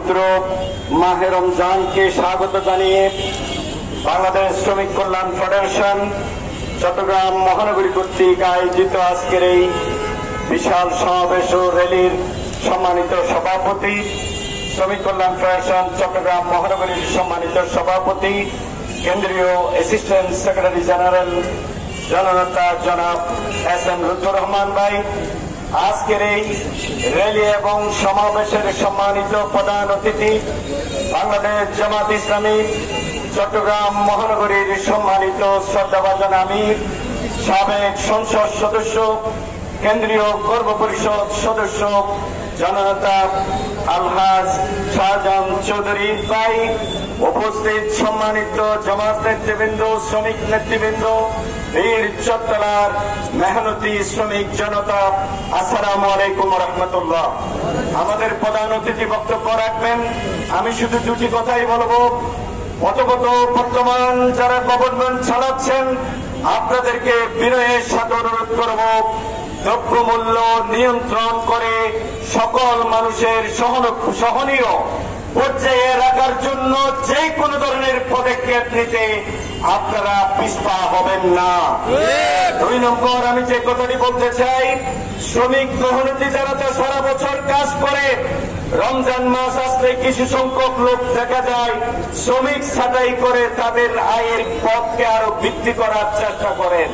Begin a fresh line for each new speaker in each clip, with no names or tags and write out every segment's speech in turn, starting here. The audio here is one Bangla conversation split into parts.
পবিত্র মাহে রমজানকে স্বাগত জানিয়ে বাংলাদেশ শ্রমিক কল্যাণ ফেডারেশন চট্টগ্রাম মহানগরী কর্তৃক আয়োজিত আজকের এই বিশাল সমাবেশ ও র্যালির সম্মানিত সভাপতি, শ্রমিক কল্যাণ ফেডারেশন চট্টগ্রাম মহানগরীর সম্মানিত সভাপতি, কেন্দ্রীয় অ্যাসিস্ট্যান্ট সেক্রেটারি জেনারেল জননেতা জনাব এস.এম. লুৎফর রহমান ভাই, আজকের এই র্যালি এবং সমাবেশের সম্মানিত প্রধান অতিথি, বাংলাদেশ জামাত ইসলামী চট্টগ্রাম মহানগরীর সম্মানিত শ্রদ্ধাভাজন আমির, সাবেক সংসদ সদস্য, কেন্দ্রীয় কর্ম পরিষদ সদস্য জননেতা আলহাজ শাহজাহান চৌধুরী ভাই, উপস্থিত সম্মানিত জামাত নেতৃবৃন্দ, শ্রমিক নেতৃবৃন্দ, বীর চট্টলার মেহনতি শ্রমিক জনতা, আসসালামু আলাইকুম রহমতুল্লাহ। আমাদের প্রধান অতিথি বক্তব্য রাখবেন। আমি শুধু দুটি কথাই বলবো। প্রথমত, বর্তমান যারা গভর্নমেন্ট চালাচ্ছেন আপনাদেরকে বিনয়ের সাথে অনুরোধ করব, দ্রব্যমূল্য নিয়ন্ত্রণ করে সকল মানুষের সহনীয় পর্যায়ে রাখার জন্য যে কোনো ধরনের পদক্ষেপ নিতে আপনারা পিছপা হবেন না। 2 নম্বর, আমি যে কথাটি বলতে চাই, শ্রমিক মেহনতি যারা তো সারা বছর কাজ করে, রমজান মাস আসলে কিছু সংখ্যক লোক দেখা যায় শ্রমিক ছাঁটাই করে তাদের আয়ের পথকে আরো বৃদ্ধি করার চেষ্টা করেন।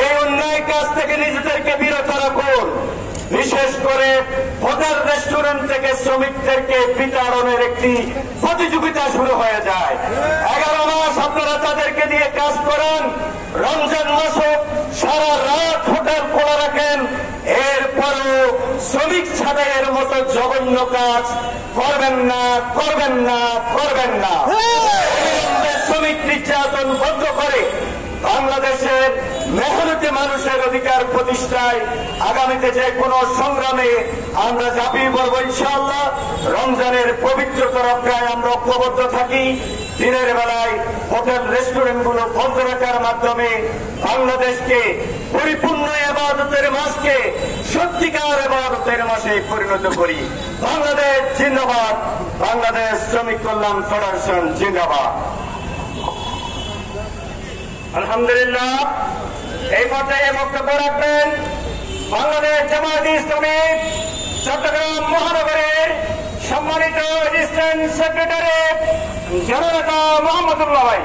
এই অন্যায় কাজ থেকে নিজেদেরকে বিরত রাখুন। বিশেষ করে হোটেল রেস্টুরেন্ট থেকে শ্রমিকদেরকে বিতরণের একটি প্রতিযোগিতা শুরু হয়ে যায়। 11 মাস আপনারা তাদেরকে দিয়ে কাজ করেন, রমজান মাসও সারা রাত হোটেল খোলা রাখেন, এরপরও শ্রমিক ছাঁটাইয়ের মতো জঘন্য কাজ করবেন না, করবেন না, করবেন না। শ্রমিক নির্যাতন বন্ধ করে বাংলাদেশের মেহনতি মানুষের অধিকার প্রতিষ্ঠায় আগামীতে যে কোনো সংগ্রামে আমরা ঝাঁপিয়ে পড়ব ইনশাআল্লাহ। রমজানের পবিত্রতা রক্ষায় আমরা ঐক্যবদ্ধ থাকি। দিনের বেলায় হোটেল রেস্টুরেন্টগুলো বন্ধ রাখার মাধ্যমে বাংলাদেশকে পরিপূর্ণ ইবাদতের মাসকে সত্যিকার ইবাদতের মাসে পরিণত করি। বাংলাদেশ জিন্দাবাদ, বাংলাদেশ শ্রমিক কল্যাণ ফেডারেশন জিন্দাবাদ। আলহামদুলিল্লাহ, এই পর্যায়ে বক্তব্য রাখবেন বাংলাদেশ জামাত ইসলামী চট্টগ্রাম মহানগরের সম্মানিত অ্যাসিস্ট্যান্ট সেক্রেটারি জননেতা মোহাম্মদুল্লাহ ভাই।